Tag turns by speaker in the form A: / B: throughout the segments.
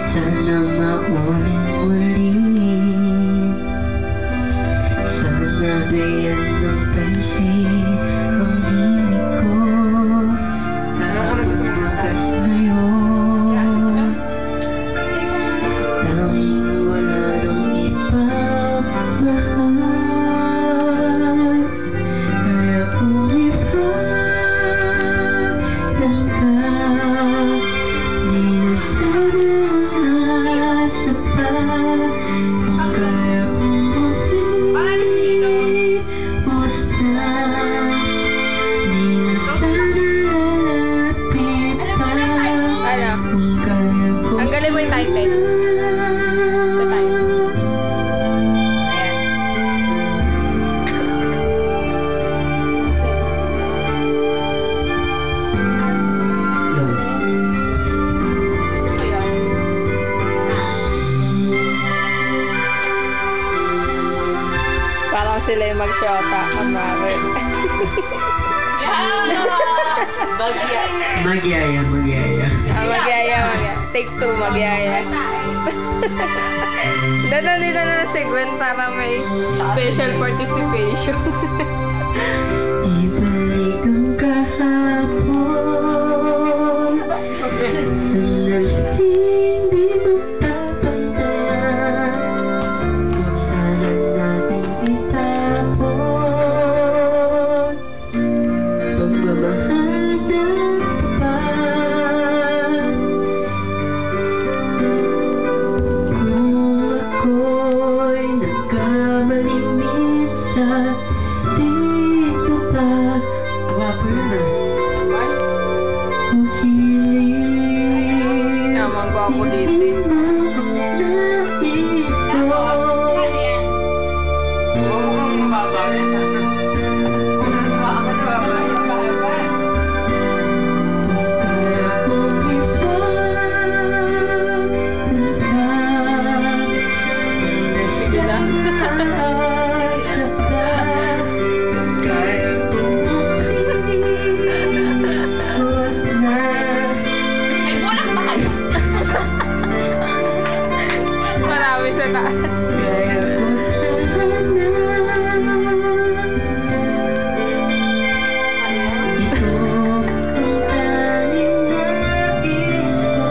A: Sana maulit-ulit. Sana bayan ng pansin ang himig ko. Tapos bukas ngayon, tanging wala rong ibang mahal. Kaya kung ipagan ka, di na sana
B: tanggalin mo yung title. Ito tayo. Gusto mo yun? Parang sila yung mag-shota. Kunwari.
A: Magyaya.
B: Magyaya. Take 2, magyaya. Danan nila na si Gwen para may special participation.
A: Ibalik ang kahapon, sandaling di magpapantayan. Huwag sana natin itapon pagmamahal na tapat. Kung ako'y nagkamali minsan, dito pa wapo yun Ukiling
B: Naman ko ako dito.
A: nais ko.
B: Marami sa taas.
A: Kaya ko sana ito ang tanging nais ko,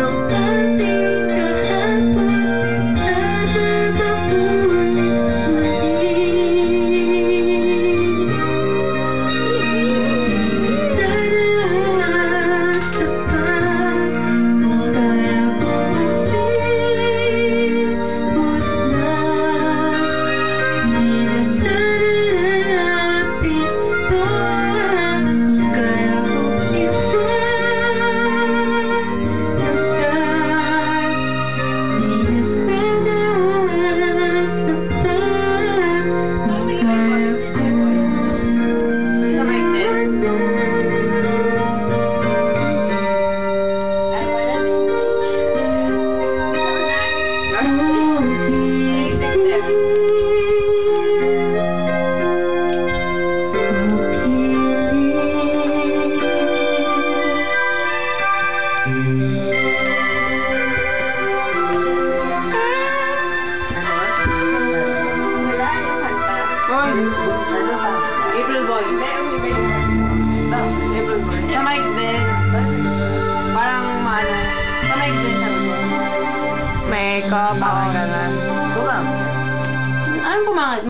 A: ang ating kahapon sana maulit-ulit. Sana sapat kung kaya
B: April Boy. Sa Mike din. Parang maano. Sa Mike din sabi ko. Makeup, parang ganun.
A: Kumang.
B: Anong kumangit?